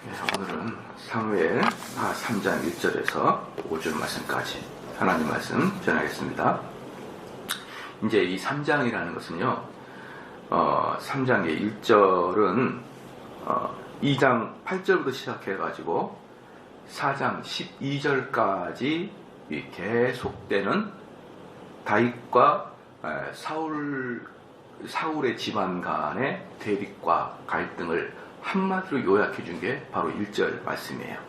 오늘은 사무엘 3장 1절에서 5절 말씀까지 하나님 말씀 전하겠습니다. 이제 이 3장이라는 것은요, 3장의 1절은 2장 8절부터 시작해가지고 4장 12절까지 계속되는 다윗과 사울의 집안 간의 대립과 갈등을 한마디로 요약해 준 게 바로 1절 말씀이에요.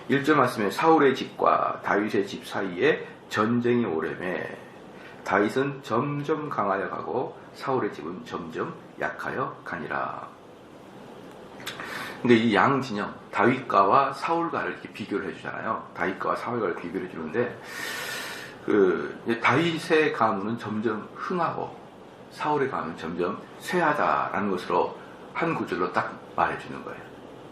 1절 말씀에 사울의 집과 다윗의 집 사이에 전쟁이 오래매 다윗은 점점 강하여 가고 사울의 집은 점점 약하여 가니라. 근데 이 양 진영, 다윗과와 사울과를 이렇게 비교를 해주잖아요. 다윗과와 사울과를 비교를 해주는데, 다윗의 가문은 점점 흥하고 사울의 가문은 점점 쇠하다라는 것으로 한 구절로 딱 말해주는 거예요.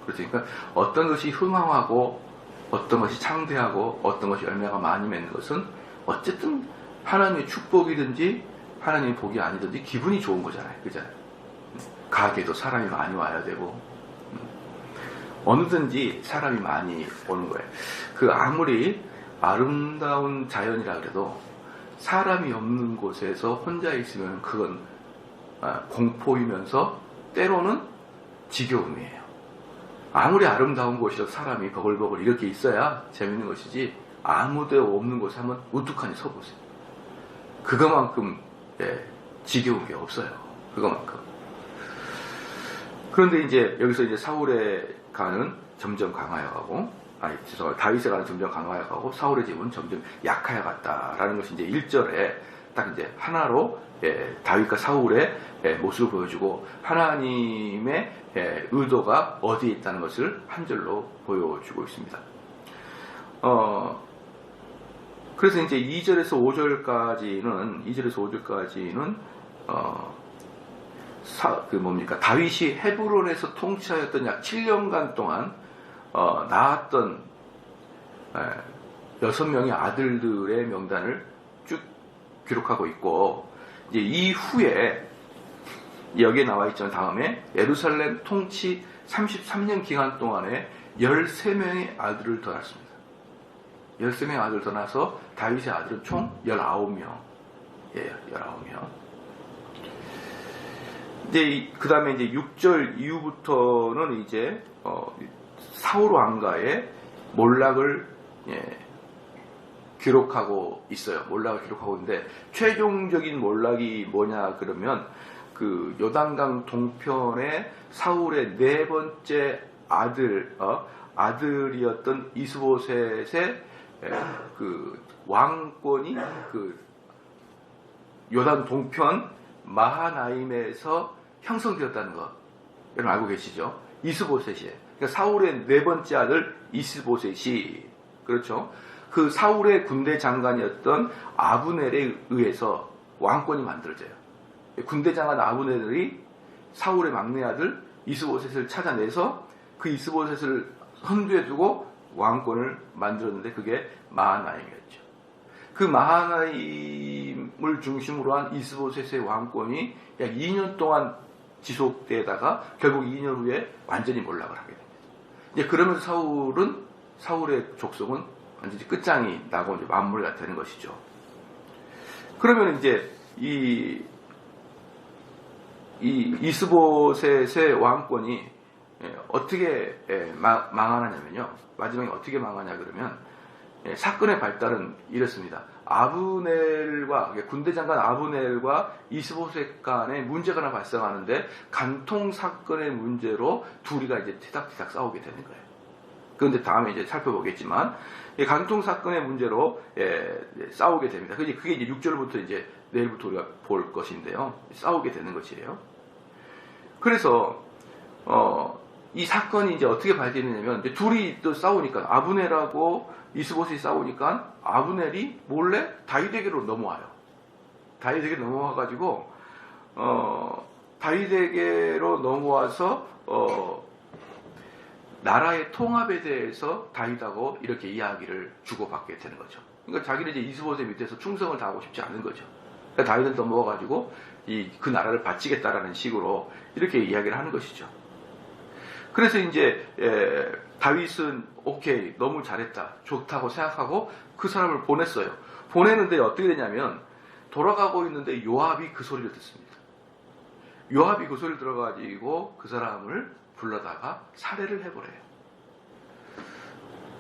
그러니까 어떤 것이 흥황하고 어떤 것이 창대하고 어떤 것이 열매가 많이 맺는 것은 어쨌든 하나님의 축복이든지 하나님의 복이 아니든지 기분이 좋은 거잖아요. 그잖아요. 가게도 사람이 많이 와야 되고 어느든지 사람이 많이 오는 거예요. 아무리 아름다운 자연이라 그래도 사람이 없는 곳에서 혼자 있으면 그건 공포이면서 때로는 지겨움이에요. 아무리 아름다운 곳이라도 사람이 버글버글 이렇게 있어야 재밌는 것이지 아무데도 없는 곳에 한번 우뚝하니 서보세요. 그것만큼 지겨운 게 없어요. 그것만큼. 그런데 이제 여기서 이제 사울의 간은 점점 강하여 가고, 다윗의 간은 점점 강하여 가고 사울의 집은 점점 약하여 갔다라는 것이 이제 1절에 딱 이제 하나로 다윗과 사울의 모습을 보여주고 하나님의 의도가 어디에 있다는 것을 한 절로 보여주고 있습니다. 그래서 이제 2절에서 5절까지는 다윗이 헤브론에서 통치하였던 약 7년간 동안 낳았던 6명의 아들들의 명단을 쭉 기록하고 있고, 이제 이후에 여기에 나와 있죠. 다음에 예루살렘 통치 33년 기간 동안에 13명의 아들을 더 낳습니다. 13명의 아들을 더 낳아서 다윗의 아들은 총 19명. 19명. 이제 그 다음에 이제 6절 이후부터는 이제 사울 왕가의 몰락을 기록하고 있어요. 몰락을 기록하고 있는데 최종적인 몰락이 뭐냐 그러면 요단강 동편의 사울의 네 번째 아들이었던 이스보셋의 왕권이 요단 동편 마하나임에서 형성되었다는 거 여러분 알고 계시죠? 이스보셋이에요. 그러니까 사울의 네 번째 아들 이스보셋이, 그렇죠? 사울의 군대 장관이었던 아브넬에 의해서 왕권이 만들어져요. 군대 장관 아브넬이 사울의 막내 아들 이스보셋을 찾아내서 그 이스보셋을 선두에 두고 왕권을 만들었는데 그게 마하나임이었죠. 그 마하나임을 중심으로 한 이스보셋의 왕권이 약 2년 동안 지속되다가 결국 2년 후에 완전히 몰락을 하게 됩니다. 이제 그러면서 사울의 족속은 완전히 끝장이 나고 이제 마무리가 되는 것이죠. 그러면 이제 이 이스보셋의 왕권이 어떻게 망하냐면요. 마지막에 어떻게 망하냐 그러면 사건의 발달은 이렇습니다. 군대 장관 아브넬과 이스보셋 간에 문제가 하나 발생하는데 간통 사건의 문제로 둘이가 이제 티닥티닥 싸우게 되는 거예요. 그런데 다음에 이제 살펴보겠지만 간통 사건의 문제로 싸우게 됩니다. 그게 이제 6절부터 이제 내일부터 우리가 볼 것인데요. 싸우게 되는 것이에요. 그래서 이 사건이 이제 어떻게 발전했냐면 이제 둘이 또 싸우니까 아브넬하고 이스보셋이 싸우니까 아브넬이 몰래 다윗에게로 넘어와요. 다윗에게 넘어와가지고 다윗에게로 넘어와서 나라의 통합에 대해서 다윗하고 이렇게 이야기를 주고받게 되는 거죠. 그러니까 자기는 이제 이스보셋 밑에서 충성을 다하고 싶지 않은 거죠. 그러니까 다윗은 넘어와가지고 그 나라를 바치겠다라는 식으로 이렇게 이야기를 하는 것이죠. 그래서 이제 다윗은 오케이, 너무 잘했다, 좋다고 생각하고 그 사람을 보냈어요. 보내는데 어떻게 되냐면 돌아가고 있는데 요압이 그 소리를 듣습니다. 요압이 그 소리를 들어가지고 그 사람을 불러다가 살해를 해버려요.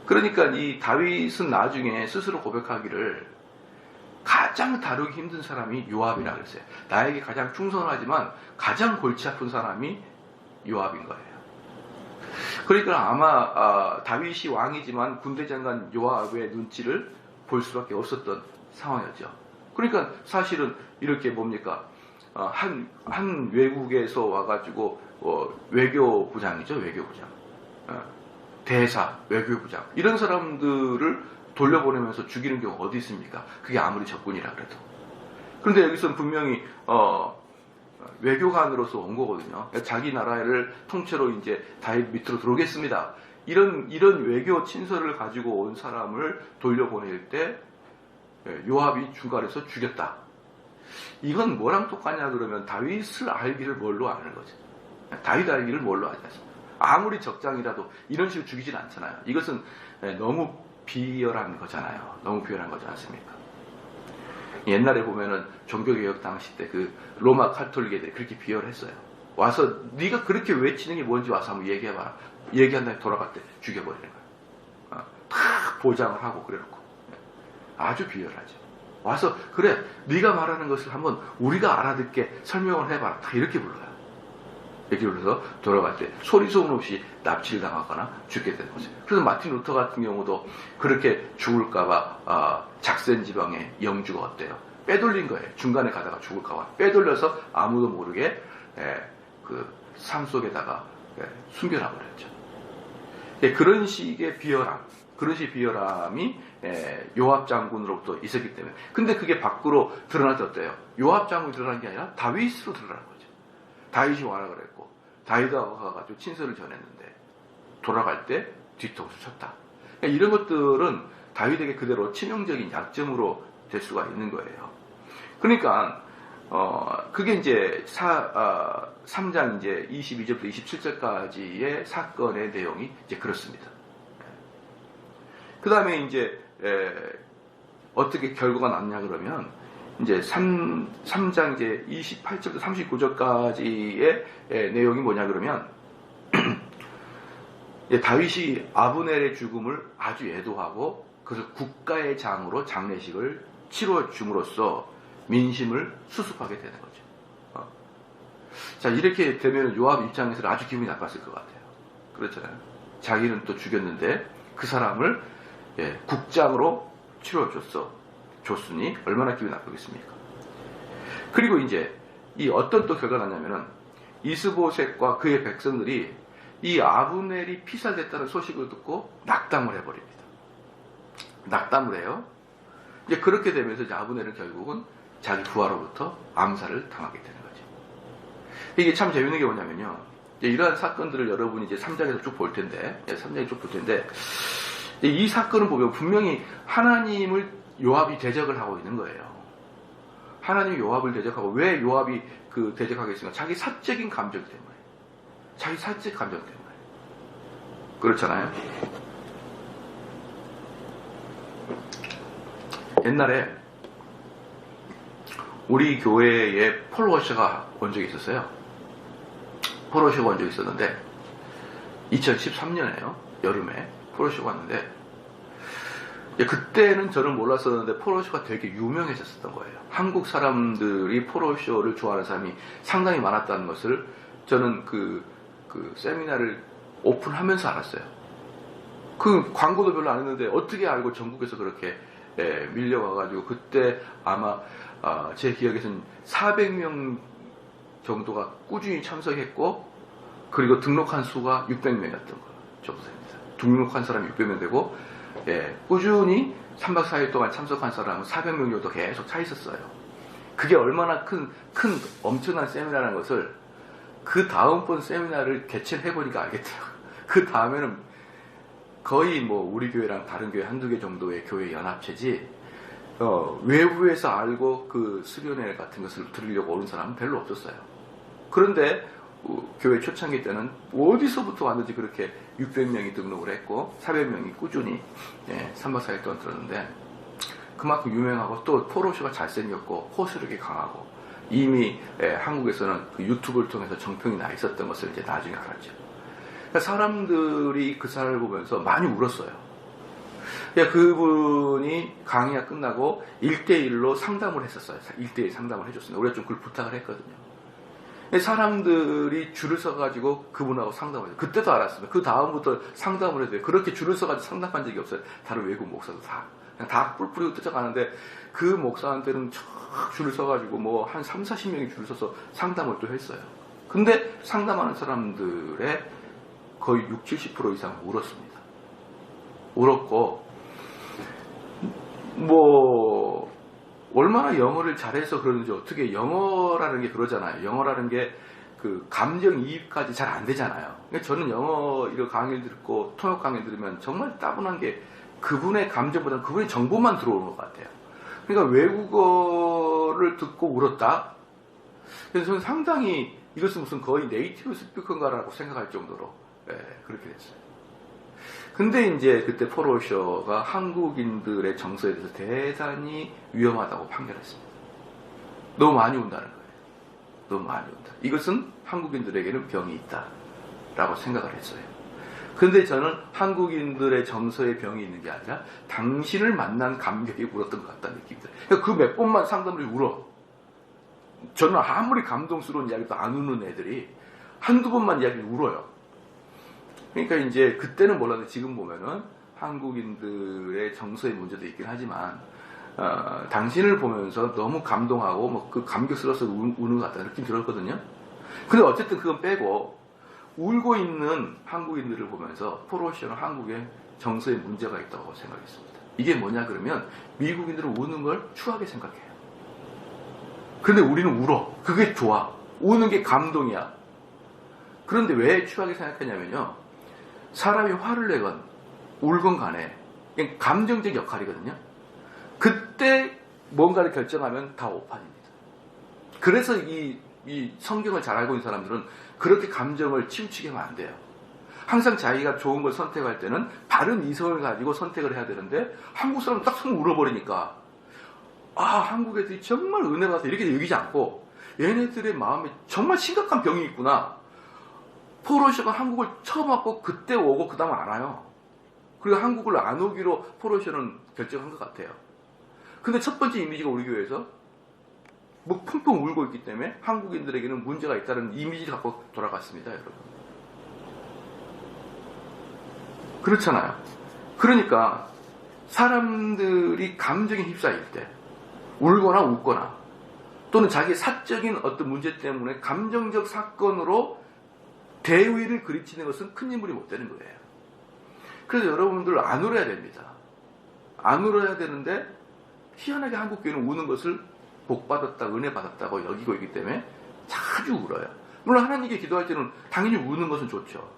그러니까 이 다윗은 나중에 스스로 고백하기를 가장 다루기 힘든 사람이 요압이라 그랬어요. 나에게 가장 충성하지만 가장 골치 아픈 사람이 요압인 거예요. 그러니까 아마 다윗이 왕이지만 군대 장관 요압의 눈치를 볼 수밖에 없었던 상황이었죠. 그러니까 사실은 이렇게 뭡니까? 한 외국에서 와가지고 외교부장이죠, 외교부장. 대사, 외교부장 이런 사람들을 돌려보내면서 죽이는 경우가 어디 있습니까? 그게 아무리 적군이라 그래도. 그런데 여기서는 분명히 외교관으로서 온 거거든요. 자기 나라를 통째로 이제 다윗 밑으로 들어오겠습니다. 이런 외교 친서를 가지고 온 사람을 돌려보낼 때 요압이 중간에서 죽였다. 이건 뭐랑 똑같냐 그러면 다윗을 알기를 뭘로 아는 거죠. 다윗 알기를 뭘로 아냐. 아무리 적장이라도 이런 식으로 죽이진 않잖아요. 이것은 너무 비열한 거잖아요. 너무 비열한 거지 않습니까? 옛날에 보면은 종교개혁 당시 때 그 로마 카톨릭 애들이 그렇게 비열했어요. 와서 네가 그렇게 외치는 게 뭔지 와서 한번 얘기해봐라. 얘기한 다음에 돌아갈 때 죽여버리는 거예요. 다 보장을 하고 그래놓고. 아주 비열하죠. 와서 그래 네가 말하는 것을 한번 우리가 알아듣게 설명을 해봐라. 다 이렇게 불러요. 이렇게 불러서 돌아갈 때 소리 소문 없이 납치를 당하거나 죽게 되는 거죠. 그래서 마틴 루터 같은 경우도 그렇게 죽을까봐 작센 지방의 영주가 어때요? 빼돌린 거예요. 중간에 가다가 죽을까봐 빼돌려서 아무도 모르게 그 삶 속에다가 숨겨놔버렸죠. 그런 식의 비열함, 그런 식의 비열함이 요압 장군으로부터 있었기 때문에. 근데 그게 밖으로 드러날 때 어때요? 요압 장군이 드러난 게 아니라 다윗으로 드러난 거죠. 다윗이 와라 그랬고 다윗하고 가가지고 친서를 전했는데 돌아갈 때 뒤통수 쳤다. 그러니까 이런 것들은 다윗에게 그대로 치명적인 약점으로 될 수가 있는 거예요. 그러니까 그게 이제 3장 이제 22절부터 27절까지의 사건의 내용이 이제 그렇습니다. 그 다음에 이제 어떻게 결과가 났냐 그러면 이제 3장 이제 28절부터 39절까지의 내용이 뭐냐 그러면 다윗이 아브넬의 죽음을 아주 애도하고 그래서 국가의 장으로 장례식을 치러 줌으로써 민심을 수습하게 되는 거죠. 자, 이렇게 되면 요압 입장에서는 아주 기분이 나빴을 것 같아요. 그렇잖아요. 자기는 또 죽였는데 그 사람을 국장으로 치러줬으니 얼마나 기분이 나쁘겠습니까? 그리고 이제 이 어떤 또 결과가 났냐면은 이스보셋과 그의 백성들이 이 아브넬이 피살됐다는 소식을 듣고 낙담을 해버립니다. 낙담을 해요. 이제 그렇게 되면서 이제 아브넬은 결국은 자기 부하로부터 암살을 당하게 되는 거죠. 이게 참 재밌는 게 뭐냐면요. 이러한 사건들을 여러분이 이제 3장에서 쭉 볼 텐데, 3장에 쭉 볼 텐데, 이 사건을 보면 분명히 하나님을 요압이 대적을 하고 있는 거예요. 하나님이 요압을 대적하고, 왜 요압이 그 대적하겠습니까? 자기 사적인 감정 때문에. 자기 사적 감정 때문에. 그렇잖아요. 옛날에 우리 교회에 폴워셔가 온 적이 있었어요. 폴워셔가 온 적이 있었는데 2013년에요. 여름에 폴워셔가 왔는데 그때는 저는 몰랐었는데 폴워셔가 되게 유명해졌었던 거예요. 한국 사람들이 폴워셔를 좋아하는 사람이 상당히 많았다는 것을 저는 그 세미나를 오픈하면서 알았어요. 그 광고도 별로 안 했는데 어떻게 알고 전국에서 그렇게 밀려와가지고 그때 아마 제 기억에서는 400명 정도가 꾸준히 참석했고 그리고 등록한 수가 600명이었던 거 정도 됩니다. 등록한 사람이 600명 되고 꾸준히 3박 4일 동안 참석한 사람은 400명 정도 계속 차 있었어요. 그게 얼마나 큰 엄청난 세미나라는 것을 그 다음번 세미나를 개최를 해보니까 알겠더라고요. 그 다음에는 거의 뭐 우리 교회랑 다른 교회 한두 개 정도의 교회 연합체지 외부에서 알고 그 수련회 같은 것을 들으려고 오는 사람은 별로 없었어요. 그런데 교회 초창기 때는 어디서부터 왔는지 그렇게 600명이 등록을 했고 400명이 꾸준히 3박 4일 동안 들었는데 그만큼 유명하고 또 포로쇼가 잘생겼고 호소력이 강하고 이미 한국에서는 그 유튜브를 통해서 정평이 나 있었던 것을 이제 나중에 알았죠. 그러니까 사람들이 그 사람을 보면서 많이 울었어요. 그러니까 그분이 강의가 끝나고 1대1로 상담을 했었어요. 1대1 상담을 해줬습니다. 우리가 좀 그걸 부탁을 했거든요. 사람들이 줄을 서가지고 그분하고 상담을 해요. 그때도 알았습니다. 그 다음부터 상담을 해도 돼요. 그렇게 줄을 서가지고 상담한 적이 없어요. 다른 외국 목사도 다. 그냥 다 뿔뿔이 뜯어가는데 그 목사한테는 쫙 줄을 서가지고 뭐 한 3, 40명이 줄을 서서 상담을 또 했어요. 근데 상담하는 사람들의 거의 60, 70% 이상은 울었습니다. 울었고, 뭐, 얼마나 영어를 잘해서 그러는지 어떻게 영어라는 게 그러잖아요. 영어라는 게 그 감정이입까지 잘 안 되잖아요. 그러니까 저는 영어 이런 강의를 듣고 통역 강의를 들으면 정말 따분한 게 그분의 감정보다는 그분의 정보만 들어오는 것 같아요. 그러니까 외국어를 듣고 울었다? 그래서 저는 상당히 이것은 무슨 거의 네이티브 스피커인가라고 생각할 정도로 그렇게 됐어요. 근데 이제 그때 포로쇼가 한국인들의 정서에 대해서 대단히 위험하다고 판결했습니다. 너무 많이 온다는 거예요. 너무 많이 온다. 이것은 한국인들에게는 병이 있다라고 생각을 했어요. 근데 저는 한국인들의 정서에 병이 있는 게 아니라 당신을 만난 감격이 울었던 것 같다는 느낌이 들어요. 그러니까 그 몇 번만 상담을 울어. 저는 아무리 감동스러운 이야기도 안 우는 애들이 한두 번만 이야기를 울어요. 그러니까 이제 그때는 몰랐는데 지금 보면은 한국인들의 정서의 문제도 있긴 하지만 당신을 보면서 너무 감동하고 뭐 그 감격스러워서 우는 것 같다는 느낌이 들었거든요. 근데 어쨌든 그건 빼고 울고 있는 한국인들을 보면서 포로쇼는 한국에 정서에 문제가 있다고 생각했습니다. 이게 뭐냐 그러면 미국인들은 우는 걸 추하게 생각해요. 그런데 우리는 울어. 그게 좋아. 우는 게 감동이야. 그런데 왜 추하게 생각하냐면요. 사람이 화를 내건 울건 간에 그냥 감정적 역할이거든요. 그때 뭔가를 결정하면 다 오판입니다. 그래서 이 성경을 잘 알고 있는 사람들은 그렇게 감정을 치우치게 하면 안 돼요. 항상 자기가 좋은 걸 선택할 때는 바른 이성을 가지고 선택을 해야 되는데 한국 사람은 딱 손 울어버리니까 한국 애들이 정말 은혜 받아서 이렇게 여기지 않고 얘네들의 마음에 정말 심각한 병이 있구나. 포로쇼가 한국을 처음 왔고 그때 오고 그 다음 안 와요. 그리고 한국을 안 오기로 포로쇼는 결정한 것 같아요. 근데 첫 번째 이미지가 우리 교회에서 뭐 펑펑 울고 있기 때문에 한국인들에게는 문제가 있다는 이미지를 갖고 돌아갔습니다, 여러분. 그렇잖아요. 그러니까 사람들이 감정에 휩싸일 때 울거나 웃거나 또는 자기 사적인 어떤 문제 때문에 감정적 사건으로 대위를 그르치는 것은 큰 인물이 못 되는 거예요. 그래서 여러분들 안 울어야 됩니다. 안 울어야 되는데 희한하게 한국 교회는 우는 것을 복받았다, 은혜 받았다고 여기고 있기 때문에 자주 울어요. 물론 하나님께 기도할 때는 당연히 우는 것은 좋죠.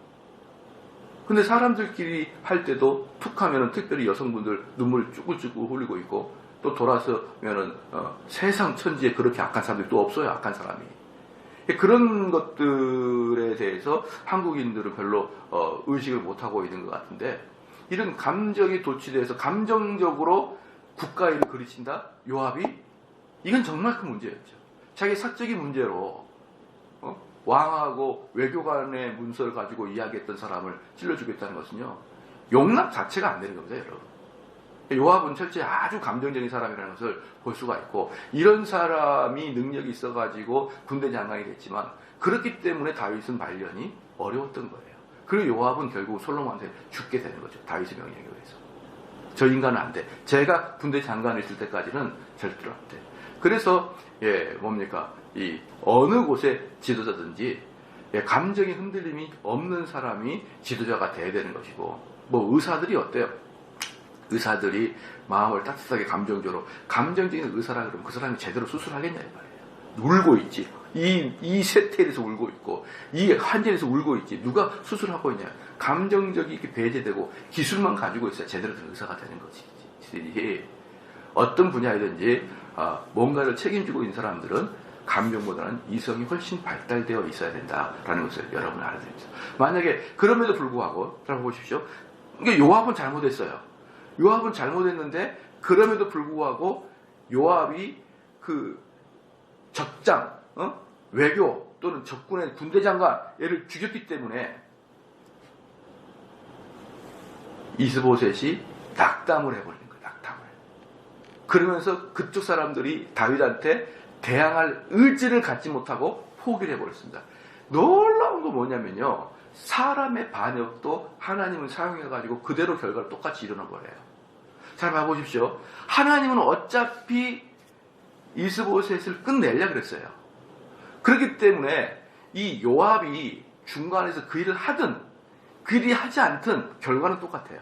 근데 사람들끼리 할 때도 툭 하면은 특별히 여성분들 눈물 쭈글쭈글 흘리고 있고 또 돌아서면은 세상 천지에 그렇게 악한 사람들이 또 없어요. 악한 사람이. 그런 것들에 대해서 한국인들은 별로 의식을 못하고 있는 것 같은데 이런 감정이 도취돼서 감정적으로 국가일을 그르친다? 요압이? 이건 정말 큰 문제였죠. 자기 사적인 문제로 왕하고 외교관의 문서를 가지고 이야기했던 사람을 찔러주겠다는 것은요. 용납 자체가 안 되는 겁니다, 여러분. 요압은 철저히 아주 감정적인 사람이라는 것을 볼 수가 있고 이런 사람이 능력이 있어가지고 군대 장관이 됐지만 그렇기 때문에 다윗은 말년이 어려웠던 거예요. 그리고 요압은 결국 솔로몬한테 죽게 되는 거죠. 다윗의 명령에 의해서. 저 인간은 안 돼. 제가 군대 장관이 있을 때까지는 절대로 안 돼. 그래서 뭡니까? 이 어느 곳의 지도자든지 감정의 흔들림이 없는 사람이 지도자가 돼야 되는 것이고 뭐 의사들이 어때요? 의사들이 마음을 따뜻하게 감정적인 의사라 그러면 그 사람이 제대로 수술하겠냐 이 말이에요. 울고 있지. 이 세태에서 울고 있고 이 환자에서 울고 있지. 누가 수술하고 있냐. 감정적이 이렇게 배제되고 기술만 가지고 있어야 제대로 된 의사가 되는 거지. 어떤 분야이든지 뭔가를 책임지고 있는 사람들은 감정보다는 이성이 훨씬 발달되어 있어야 된다라는 것을 여러분 알아드립니다. 만약에 그럼에도 불구하고 잘 보십시오. 이게 요압은 잘못했어요. 요압은 잘못했는데 그럼에도 불구하고 요압이 그 적장, 외교 또는 적군의 군대 장관 얘를 죽였기 때문에 이스보셋이 낙담을 해버리는 거예요. 낙담을. 그러면서 그쪽 사람들이 다윗한테 대항할 의지를 갖지 못하고 포기를 해버렸습니다. 놀라운 건 뭐냐면요. 사람의 반역도 하나님은 사용해가지고 그대로 결과를 똑같이 일어나버려요. 잘 봐보십시오. 하나님은 어차피 이스보셋을 끝내려고 그랬어요. 그렇기 때문에 이 요압이 중간에서 그 일을 하든 그 일이 하지 않든 결과는 똑같아요.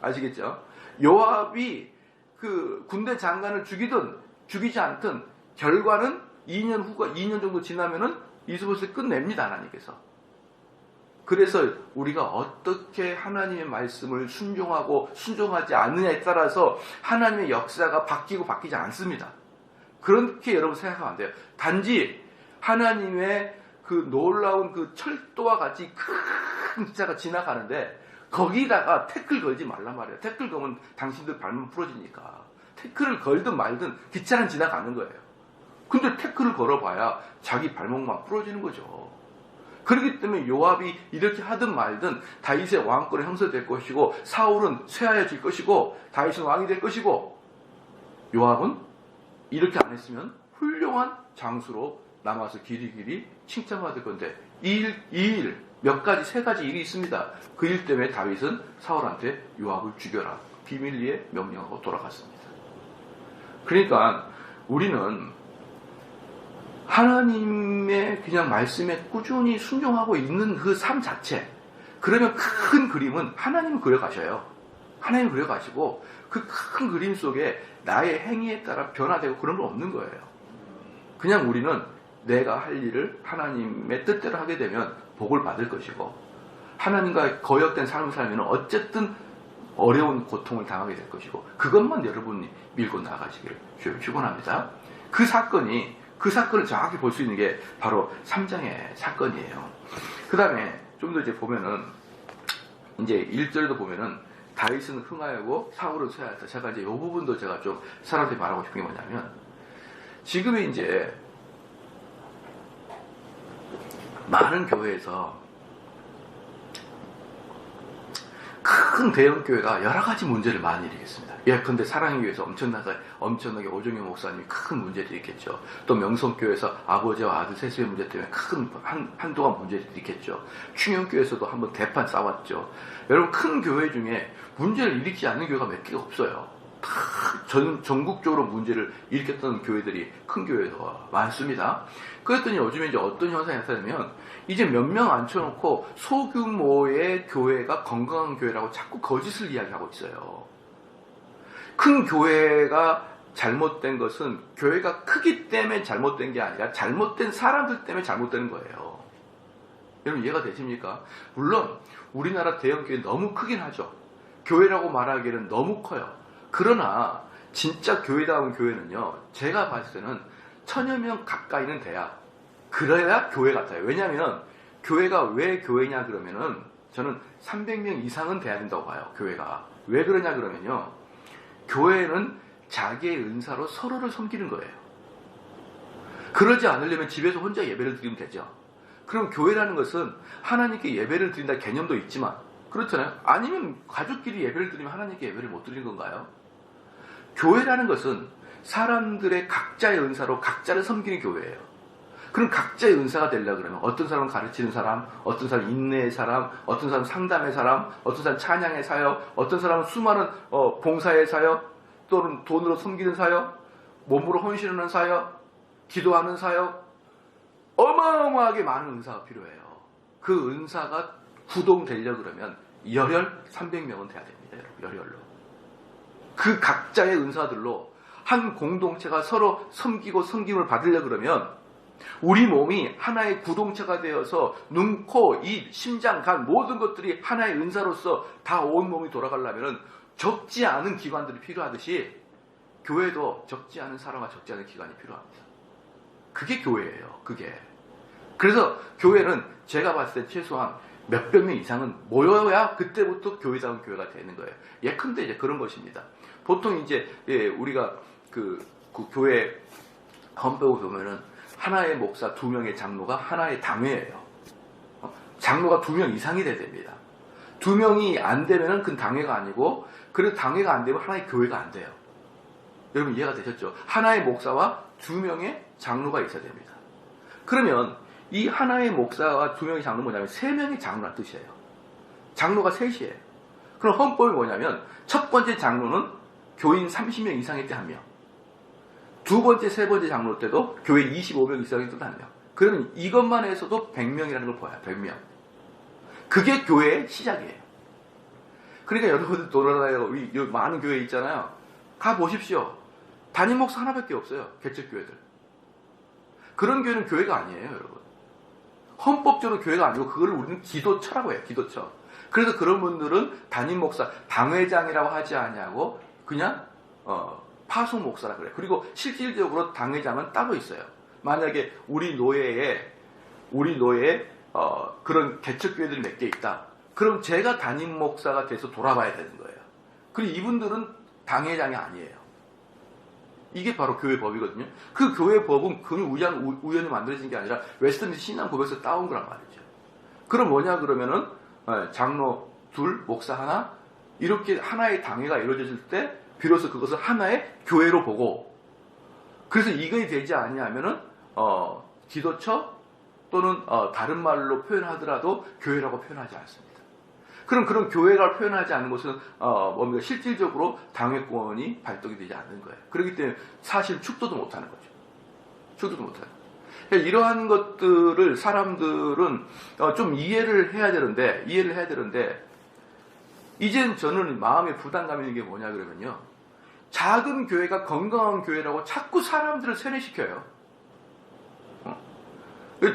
아시겠죠? 요압이 그 군대 장관을 죽이든 죽이지 않든 결과는 2년 정도 지나면은 이스보셋을 끝냅니다. 하나님께서. 그래서 우리가 어떻게 하나님의 말씀을 순종하고 순종하지 않느냐에 따라서 하나님의 역사가 바뀌고 바뀌지 않습니다. 그렇게 여러분 생각하면 안 돼요. 단지 하나님의 그 놀라운 그 철도와 같이 큰 기차가 지나가는데 거기다가 태클 걸지 말란 말이에요. 태클 걸면 당신들 발만 부러지니까. 태클을 걸든 말든 기차는 지나가는 거예요. 근데 태클을 걸어봐야 자기 발목만 부러지는 거죠. 그렇기 때문에 요압이 이렇게 하든 말든 다윗의 왕권이 형성될 것이고 사울은 쇠하여질 것이고 다윗은 왕이 될 것이고 요압은 이렇게 안 했으면 훌륭한 장수로 남아서 길이길이 칭찬받을 건데 세 가지 일이 있습니다. 그 일 때문에 다윗은 사울한테 요압을 죽여라 비밀리에 명령하고 돌아갔습니다. 그러니까 우리는 하나님의 그냥 말씀에 꾸준히 순종하고 있는 그 삶 자체, 그러면 큰 그림은 하나님은 그려가셔요. 하나님 그려가시고 그 큰 그림 속에 나의 행위에 따라 변화되고 그런 건 없는 거예요. 그냥 우리는 내가 할 일을 하나님의 뜻대로 하게 되면 복을 받을 것이고 하나님과 거역된 삶을 살면 어쨌든 어려운 고통을 당하게 될 것이고 그것만 여러분이 밀고 나가시기를 주여 축원합니다. 그 사건을 정확히 볼 수 있는 게 바로 3장의 사건이에요. 그 다음에 좀 더 이제 보면은 이제 1절에도 보면은 다윗은 흥하여고 사울은 쇠하였다. 제가 이제 이 부분도 제가 좀 사람들이 말하고 싶은 게 뭐냐면 지금의 이제 많은 교회에서 큰 대형 교회가 여러 가지 문제를 많이 일으켰습니다. 예컨대 사랑의 교회에서 엄청나게 오종영 목사님이 큰 문제를 일으켰죠. 또 명성교회에서 아버지와 아들 세습의 문제 때문에 한동안 문제를 일으켰죠. 충영교회에서도 한번 대판 싸웠죠. 여러분 큰 교회 중에 문제를 일으키지 않는 교회가 몇 개가 없어요. 다 전국적으로 문제를 일으켰던 교회들이 큰 교회가 많습니다. 그랬더니 요즘에 이제 어떤 현상이 나타나면 이제 몇 명 앉혀놓고 소규모의 교회가 건강한 교회라고 자꾸 거짓을 이야기하고 있어요. 큰 교회가 잘못된 것은 교회가 크기 때문에 잘못된 게 아니라 잘못된 사람들 때문에 잘못되는 거예요. 여러분 이해가 되십니까? 물론 우리나라 대형 교회 너무 크긴 하죠. 교회라고 말하기에는 너무 커요. 그러나 진짜 교회다운 교회는요, 제가 봤을 때는 1000여 명 가까이는 돼야 그래야 교회 같아요. 왜냐하면 교회가 왜 교회냐 그러면은 저는 300명 이상은 돼야 된다고 봐요. 교회가 왜 그러냐 그러면요, 교회는 자기의 은사로 서로를 섬기는 거예요. 그러지 않으려면 집에서 혼자 예배를 드리면 되죠. 그럼 교회라는 것은 하나님께 예배를 드린다 개념도 있지만 그렇잖아요. 아니면 가족끼리 예배를 드리면 하나님께 예배를 못 드리는 건가요? 교회라는 것은 사람들의 각자의 은사로 각자를 섬기는 교회예요. 그럼 각자의 은사가 되려고 그러면 어떤 사람은 가르치는 사람, 어떤 사람은 인내의 사람, 어떤 사람은 상담의 사람, 어떤 사람은 찬양의 사역, 어떤 사람은 수많은 봉사의 사역, 또는 돈으로 섬기는 사역, 몸으로 헌신하는 사역, 기도하는 사역, 어마어마하게 많은 은사가 필요해요. 그 은사가 구동되려고 그러면 열혈 300명은 돼야 됩니다. 열혈로. 그 각자의 은사들로 한 공동체가 서로 섬기고 섬김을 받으려고 그러면 우리 몸이 하나의 구동체가 되어서 눈, 코, 입, 심장, 간 모든 것들이 하나의 은사로서 다 온몸이 돌아가려면 적지 않은 기관들이 필요하듯이 교회도 적지 않은 사람과 적지 않은 기관이 필요합니다. 그게 교회예요. 그게. 그래서 교회는 제가 봤을 때 최소한 몇백 명 이상은 모여야 그때부터 교회다운 교회가 되는 거예요. 예컨대 이제 그런 것입니다. 보통 이제 우리가 그 교회 헌법을 보면은 하나의 목사 2명의 장로가 하나의 당회예요. 장로가 2명 이상이 돼야 됩니다. 2명이 안 되면은 그건 당회가 아니고, 그래도 당회가 안 되면 하나의 교회가 안 돼요. 여러분 이해가 되셨죠? 하나의 목사와 2명의 장로가 있어야 됩니다. 그러면 이 하나의 목사와 2명의 장로는 뭐냐면 3명의 장로란 뜻이에요. 장로가 셋이에요. 그럼 헌법이 뭐냐면 첫 번째 장로는 교인 30명 이상일 때 1명, 두 번째, 세 번째 장로 때도 교회 25명 이상일 때도 1명. 그러면 이것만 해서도 100명이라는 걸 보여요. 100명. 그게 교회의 시작이에요. 그러니까 여러분들 돌아다니고 많은 교회 있잖아요. 가보십시오. 담임 목사 하나밖에 없어요. 개척교회들. 그런 교회는 교회가 아니에요, 여러분. 헌법적으로 교회가 아니고 그걸 우리는 기도처라고 해요. 기도처. 그래서 그런 분들은 담임 목사, 당회장이라고 하지 않냐고 그냥 파송 목사라 그래요. 그리고 실질적으로 당회장은 따로 있어요. 만약에 우리 노예에 그런 개척교회들이 몇 개 있다. 그럼 제가 담임 목사가 돼서 돌아봐야 되는 거예요. 그리고 이분들은 당회장이 아니에요. 이게 바로 교회 법이거든요. 그 교회 법은 그냥 우연히 만들어진 게 아니라 웨스트민스터 신앙 고백에서 따온 거란 말이죠. 그럼 뭐냐 그러면은 장로 둘, 목사 하나, 이렇게 하나의 당회가 이루어졌을 때 비로소 그것을 하나의 교회로 보고, 그래서 이것이 되지 않냐면은 기도처 또는 다른 말로 표현하더라도 교회라고 표현하지 않습니다. 그럼 그런 교회라고 표현하지 않는 것은 뭡니까? 실질적으로 당회권이 발동이 되지 않는 거예요. 그렇기 때문에 사실 축도도 못하는 거죠. 축도도 못하는 거예요. 그러니까 이러한 것들을 사람들은 좀 이해를 해야 되는데 이젠 저는 마음에 부담감이 있는 게 뭐냐 그러면요, 작은 교회가 건강한 교회라고 자꾸 사람들을 세뇌시켜요.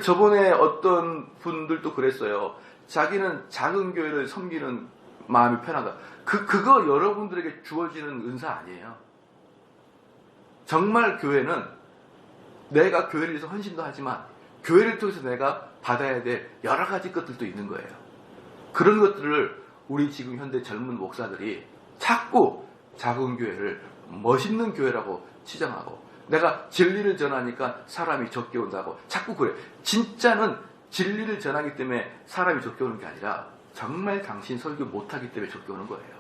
저번에 어떤 분들도 그랬어요. 자기는 작은 교회를 섬기는 마음이 편하다. 그거 여러분들에게 주어지는 은사 아니에요. 정말 교회는 내가 교회를 위해서 헌신도 하지만 교회를 통해서 내가 받아야 될 여러 가지 것들도 있는 거예요. 그런 것들을 우리 지금 현대 젊은 목사들이 자꾸 작은 교회를 멋있는 교회라고 치장하고, 내가 진리를 전하니까 사람이 적게 온다고 자꾸 그래. 진짜는 진리를 전하기 때문에 사람이 적게 오는 게 아니라 정말 당신 설교 못하기 때문에 적게 오는 거예요.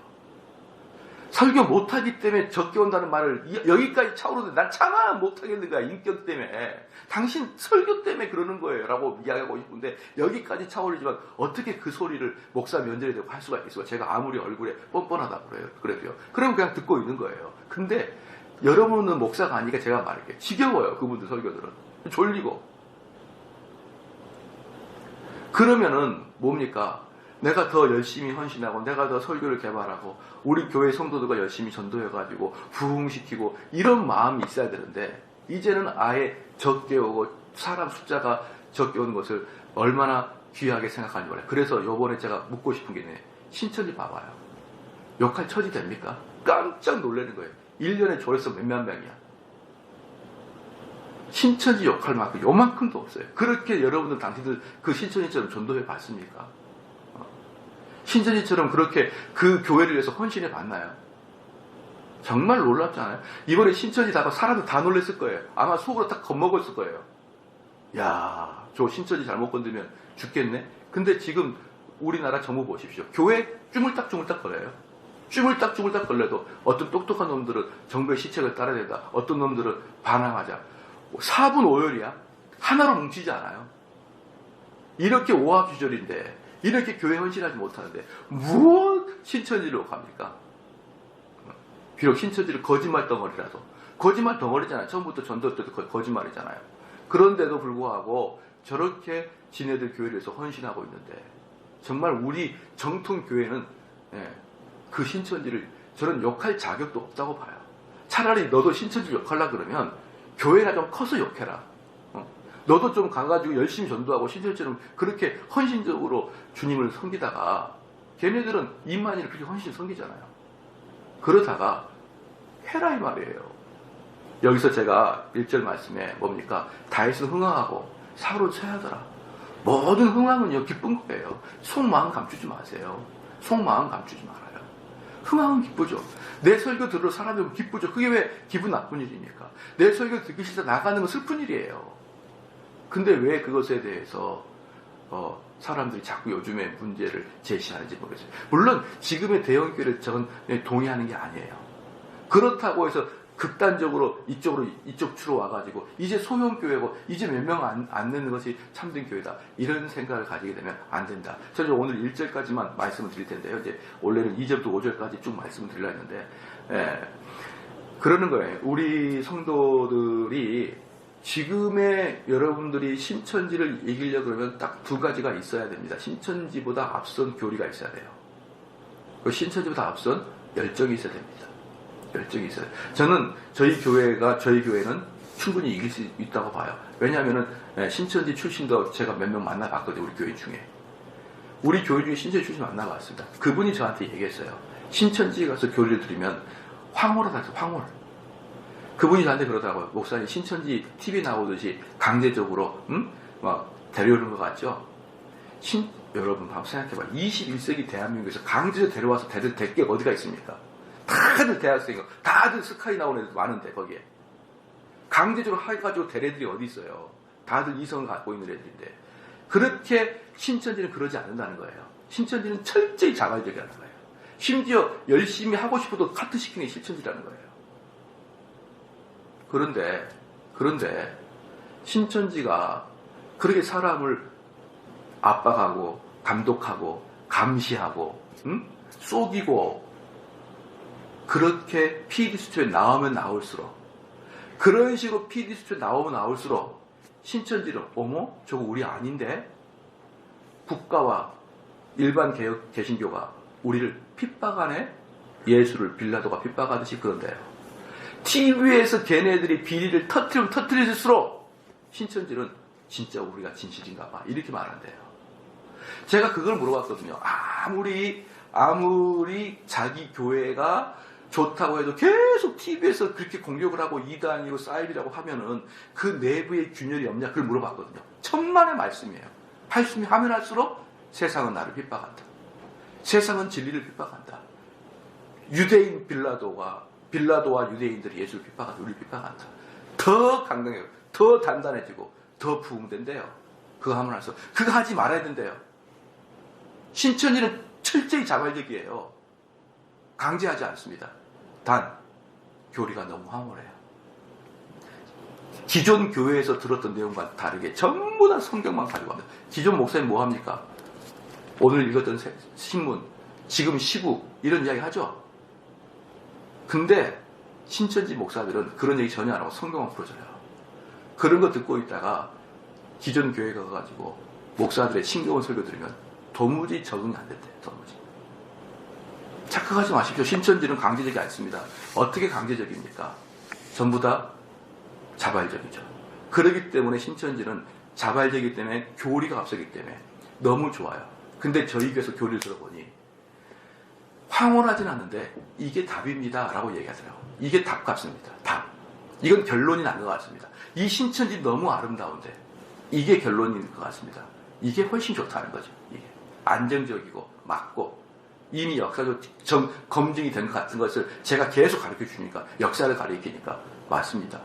설교 못하기 때문에 적게 온다는 말을 여기까지 차오르는데 난 차마 못하겠는 거야. 인격 때문에. 당신 설교 때문에 그러는 거예요 라고 이야기하고 싶은데 여기까지 차오르지만 어떻게 그 소리를 목사 면전에 대고 할 수가 있어요. 제가 아무리 얼굴에 뻔뻔하다고 그래도요. 그러면 그냥 듣고 있는 거예요. 근데 여러분은 목사가 아니니까 제가 말할게요. 지겨워요. 그분들 설교들은. 졸리고. 그러면은 뭡니까? 내가 더 열심히 헌신하고 내가 더 설교를 개발하고 우리 교회 성도들과 열심히 전도해가지고 부흥시키고 이런 마음이 있어야 되는데 이제는 아예 적게 오고 사람 숫자가 적게 오는 것을 얼마나 귀하게 생각하는지 몰라요. 그래서 요번에 제가 묻고 싶은 게 있네. 신천지 봐봐요. 욕할 처지 됩니까? 깜짝 놀라는 거예요. 1년에 조회수 몇만 명이야. 신천지 욕할 만큼 요만큼도 없어요. 그렇게 여러분들 당신들 그 신천지처럼 전도해 봤습니까? 신천지처럼 그렇게 그 교회를 위해서 헌신해 봤나요? 정말 놀랍잖아요. 이번에 신천지 다가 사람들 다 놀랐을 거예요. 아마 속으로 다 겁먹었을 거예요. 야, 저 신천지 잘못 건드면 죽겠네. 근데 지금 우리나라 정부 보십시오. 교회 쭈물딱쭈물딱 걸려요. 쭈물딱쭈물딱 걸려도 어떤 똑똑한 놈들은 정부의 시책을 따라야 된다. 어떤 놈들은 반항하자. 4분 5열이야. 하나로 뭉치지 않아요. 이렇게 오합지졸인데 이렇게 교회 헌신하지 못하는데 무엇 신천지를 욕합니까? 비록 신천지를 거짓말 덩어리라도, 거짓말 덩어리잖아요. 처음부터 전도 때도 거짓말이잖아요. 그런데도 불구하고 저렇게 지네들 교회를 위해서 헌신하고 있는데 정말 우리 정통 교회는 그 신천지를 저런 욕할 자격도 없다고 봐요. 차라리 너도 신천지 욕하려고 그러면 교회나 좀 커서 욕해라. 너도 좀 가가지고 열심히 전도하고 신천지처럼 그렇게 헌신적으로 주님을 섬기다가 걔네들은 이만희를 그렇게 헌신 섬기잖아요. 그러다가 해라 이 말이에요. 여기서 제가 1절 말씀에 뭡니까? 다윗은 흥황하고 사울은 쇠하더라. 모든 흥황은요, 기쁜 거예요. 속마음 감추지 마세요. 속마음 감추지 말아요. 흥황은 기쁘죠. 내 설교 들으러 사람이 오면 기쁘죠. 그게 왜 기분 나쁜 일입니까? 내 설교 듣기 싫다 나가는 건 슬픈 일이에요. 근데 왜 그것에 대해서 사람들이 자꾸 요즘에 문제를 제시하는지 모르겠어요. 물론 지금의 대형교회를 저는 동의하는 게 아니에요. 그렇다고 해서 극단적으로 이쪽 추로 와가지고 이제 소형교회고 이제 몇 명 안 내는 것이 참된 교회다, 이런 생각을 가지게 되면 안 된다. 저는 오늘 1절까지만 말씀을 드릴 텐데요. 이제 원래는 2절부터 5절까지 쭉 말씀을 드리려 했는데, 그러는 거예요. 우리 성도들이 지금의 여러분들이 신천지를 이기려고 그러면 딱 두 가지가 있어야 됩니다. 신천지보다 앞선 교리가 있어야 돼요. 그 신천지보다 앞선 열정이 있어야 됩니다. 열정이 있어요. 저는 저희 교회는 충분히 이길 수 있다고 봐요. 왜냐하면은 신천지 출신도 제가 몇 명 만나봤거든요. 우리 교회 중에. 우리 교회 중에 신천지 출신 만나봤습니다. 그분이 저한테 얘기했어요. 신천지에 가서 교리를 들으면 황홀하다 해서 황홀. 그분이 저한테 그러더라고요. 목사님, 신천지 TV 나오듯이 강제적으로 막 데려오는 것 같죠? 여러분 한번 생각해봐요. 21세기 대한민국에서 강제적으로 데려와서 될 게 어디가 있습니까? 다들 대학생이고 다들 스카이 나오는 애들 많은데 거기에 강제적으로 해가지고 될 애들이 어디 있어요? 다들 이성을 갖고 있는 애들인데, 그렇게 신천지는 그러지 않는다는 거예요. 신천지는 철저히 자발적이라는 거예요. 심지어 열심히 하고 싶어도 카트 시키는 게 신천지라는 거예요. 그런데 신천지가 그렇게 사람을 압박하고 감독하고 감시하고 속이고, 그렇게 PD 수첩에 나오면 나올수록, 그런 식으로 PD 수첩에 나오면 나올수록 신천지는 어머? 저거 우리 아닌데? 국가와 일반 개신교가 우리를 핍박하네? 예수를 빌라도가 핍박하듯이. 그런데요, TV에서 걔네들이 비리를 터뜨릴수록 신천지는 진짜 우리가 진실인가 봐, 이렇게 말한대요. 제가 그걸 물어봤거든요. 아무리 자기 교회가 좋다고 해도 계속 TV에서 그렇게 공격을 하고 이단이고 사이비라고 하면은 그 내부의 균열이 없냐, 그걸 물어봤거든요. 천만의 말씀이에요. 말씀이 하면 할수록 세상은 나를 핍박한다. 세상은 진리를 핍박한다. 유대인 빌라도와 유대인들이 예수를 핍박한다. 우리를 핍박한다. 더 강경해요. 더 단단해지고 더 부흥된대요. 그거 하면 할수록. 그거 하지 말아야 된대요. 신천지는 철저히 자발적이에요. 강제하지 않습니다. 단 교리가 너무 황홀해요. 기존 교회에서 들었던 내용과 다르게 전부 다 성경만 가지고 합니다. 기존 목사님 뭐 합니까? 오늘 읽었던 신문, 지금 시국, 이런 이야기 하죠. 근데 신천지 목사들은 그런 얘기 전혀 안 하고 성경만 풀어줘요. 그런 거 듣고 있다가 기존 교회 가가지고 목사들의 싱거운 설교 들으면 도무지 적응이 안 된대요. 도무지. 착각하지 마십시오. 신천지는 강제적이 않습니다. 어떻게 강제적입니까? 전부 다 자발적이죠. 그렇기 때문에 신천지는 자발적이기 때문에 교리가 앞서기 때문에 너무 좋아요. 근데 저희 교회에서 교리를 들어보니 황홀하진 않는데 이게 답입니다 라고 얘기하더라고요. 이게 답 같습니다. 답. 이건 결론이 난 것 같습니다. 이 신천지 너무 아름다운데 이게 결론인 것 같습니다. 이게 훨씬 좋다는 거죠. 이게 안정적이고 맞고 이미 역사적 검증이 된 것 같은 것을 제가 계속 가르쳐 주니까, 역사를 가르치니까 맞습니다.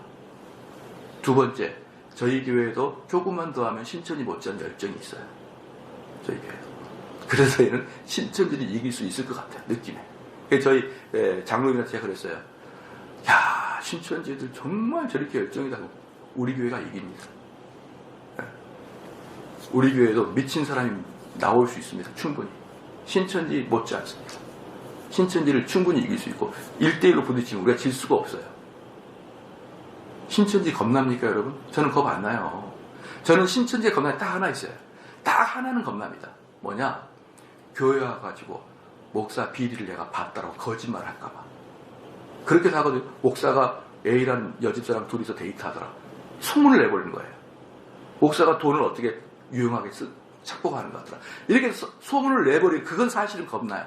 두 번째, 저희 교회에도 조금만 더 하면 신천지 못지않은 열정이 있어요. 저희 교회도. 그래서 얘는 신천지를 이길 수 있을 것 같아요. 느낌에. 저희 장로님한테 제가 그랬어요. 야, 신천지들 정말 저렇게 열정이다고 우리 교회가 이깁니다. 우리 교회도 미친 사람이 나올 수 있습니다. 충분히. 신천지 못지 않습니다. 신천지를 충분히 이길 수 있고 1대1로 부딪히면 우리가 질 수가 없어요. 신천지 겁납니까 여러분? 저는 겁 안 나요. 저는 신천지에 겁나는 딱 하나 있어요. 딱 하나는 겁납니다. 뭐냐? 교회 와가지고 목사 비리를 내가 봤다라고 거짓말 할까봐. 그렇게 하거든요. 목사가 A라는 여집사랑 둘이서 데이트하더라. 소문을 내버리는 거예요. 목사가 돈을 어떻게 유용하게 착복하는 것 같더라. 이렇게 소문을 내버리고, 그건 사실은 겁나요.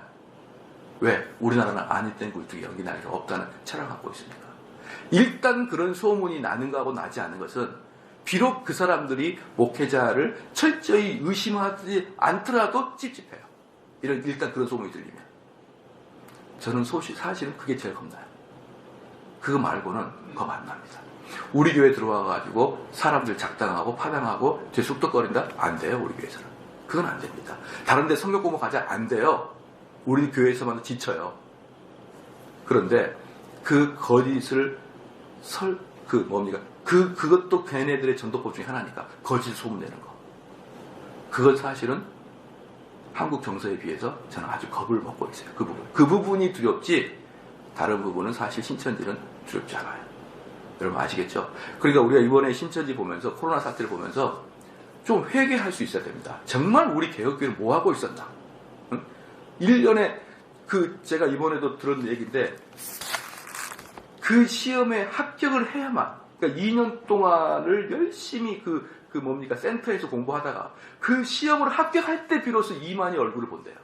왜? 우리나라는 아니 땐 굴뚝이 연기 나기가 없다는 철학을 갖고 있으니까. 일단 그런 소문이 나는 거하고 나지 않은 것은 비록 그 사람들이 목회자를 철저히 의심하지 않더라도 찝찝해요. 일단 그런 소문이 들리면. 저는 사실은 그게 제일 겁나요. 그거 말고는 겁 안 납니다. 우리 교회 들어와가지고 사람들 작당하고 파당하고 뒤쑥덕거린다? 안 돼요, 우리 교회에서는. 그건 안 됩니다. 다른 데 성경 공부 가자? 안 돼요. 우리 교회에서만 지쳐요. 그런데 그 거짓을 그것도 걔네들의 전도법 중에 하나니까. 거짓 소문내는 거. 그건 사실은 한국 정서에 비해서 저는 아주 겁을 먹고 있어요. 그 부분. 그 부분이 두렵지, 다른 부분은 사실 신천지는 두렵지 않아요. 여러분 아시겠죠? 그러니까 우리가 이번에 신천지 보면서, 코로나 사태를 보면서 좀 회개할 수 있어야 됩니다. 정말 우리 개혁교회는 뭐 하고 있었나? 응? 1년에, 제가 이번에도 들은 얘기인데, 그 시험에 합격을 해야만, 그러니까 2년 동안을 열심히 센터에서 공부하다가 그 시험을 합격할 때 비로소 이만희 얼굴을 본대요.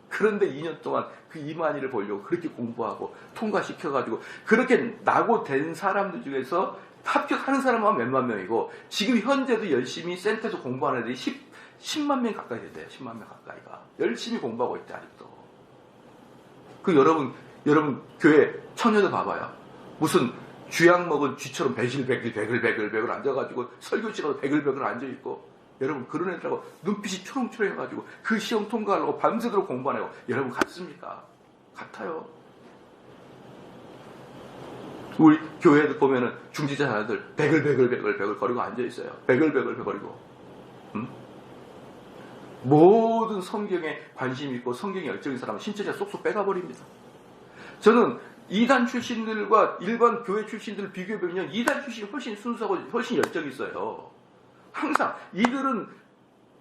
그런데 2년 동안 그 이만희를 보려고 그렇게 공부하고 통과시켜가지고 그렇게 낙오된 사람들 중에서 합격하는 사람만 몇만 명이고, 지금 현재도 열심히 센터에서 공부하는 애들이 10만 명 가까이 된대요. 10만 명 가까이가. 열심히 공부하고 있대, 아직도. 여러분 교회 청년들 봐봐요. 무슨 쥐약 먹은 쥐처럼 베글베글 앉아가지고 설교 시간에 베글베글 앉아있고, 여러분 그런 애들하고 눈빛이 초롱초롱해가지고 그 시험 통과하려고 밤새도록 공부하네요. 여러분 같습니까? 같아요. 우리 교회들 보면은 중지자 자녀들 베글베글 거리고 앉아있어요. 베글베글 거리고. 모든 성경에 관심 있고 성경에 열정인 사람은 신천지가 쏙쏙 빼가버립니다. 저는 2단 출신들과 일반 교회 출신들을 비교해보면 2단 출신이 훨씬 순수하고 훨씬 열정이 있어요. 항상 이들은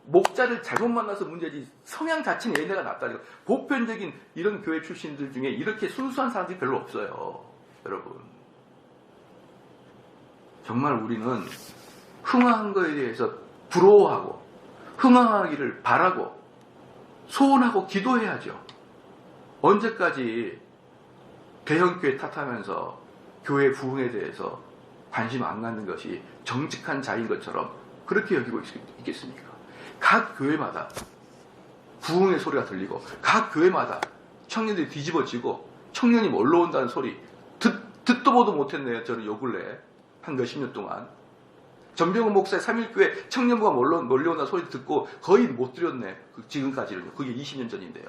목자를 잘못 만나서 문제지 성향 자체는 얘네가 낫다니까. 보편적인 이런 교회 출신들 중에 이렇게 순수한 사람들이 별로 없어요. 여러분. 정말 우리는 흥황한 거에 대해서 부러워하고 흥황하기를 바라고 소원하고 기도해야죠. 언제까지 대형교회 탓하면서 교회 부흥에 대해서 관심 안 갖는 것이 정직한 자인 것처럼 그렇게 여기고 있겠습니까? 각 교회마다 부흥의 소리가 들리고, 각 교회마다 청년들이 뒤집어지고, 청년이 몰려온다는 소리 듣도 보도 못했네요. 저는 요 근래 한 몇십 년 동안 전병훈 목사의 3.1교회 청년부가 몰려온다는 소리 듣고 거의 못 들었네. 지금까지는요. 그게 20년 전인데요.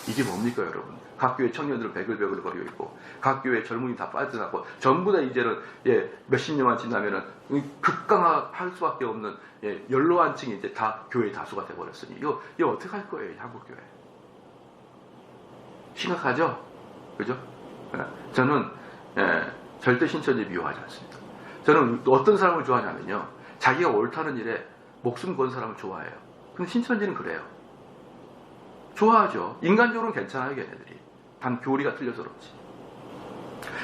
이게 뭡니까 여러분? 각 교회 청년들은 베글베글 거리고 있고, 각 교회 젊은이 다 빠져나고, 전부 다 이제는 몇십 년만 지나면은 극강할 수밖에 없는 연로한 층이 이제 다 교회 다수가 돼버렸으니 이거 어떻게 할 거예요, 한국 교회? 심각하죠, 그죠? 저는 절대 신천지 미워하지 않습니다. 저는 어떤 사람을 좋아하냐면요, 자기가 옳다는 일에 목숨 건 사람을 좋아해요. 근데 신천지는 그래요. 좋아하죠. 인간적으로는 괜찮아요, 걔네들이. 단 교리가 틀려서 그렇지.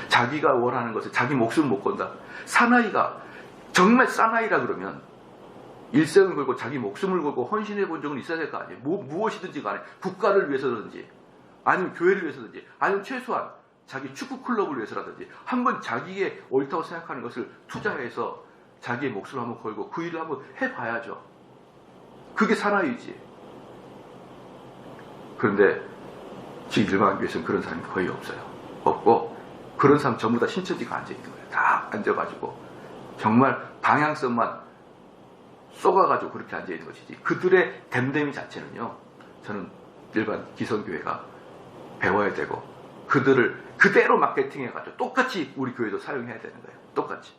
자기가 원하는 것을 자기 목숨을 못 건다. 사나이가 정말 사나이라 그러면 일생을 걸고 자기 목숨을 걸고 헌신해 본 적은 있어야 될 거 아니에요. 무엇이든지 간에 국가를 위해서든지 아니면 교회를 위해서든지 아니면 최소한 자기 축구 클럽을 위해서라든지 한번 자기의 옳다고 생각하는 것을 투자해서 자기의 목숨을 한번 걸고 그 일을 한번 해봐야죠. 그게 사나이지. 그런데 지금 일반 교회에서는 그런 사람이 거의 없어요. 없고 그런 사람 전부 다 신천지가 앉아있는 거예요. 다 앉아가지고 정말 방향성만 쏘가가지고 그렇게 앉아있는 것이지, 그들의 댐댐이 자체는요, 저는 일반 기성교회가 배워야 되고 그들을 그대로 마케팅해가지고 똑같이 우리 교회도 사용해야 되는 거예요. 똑같이.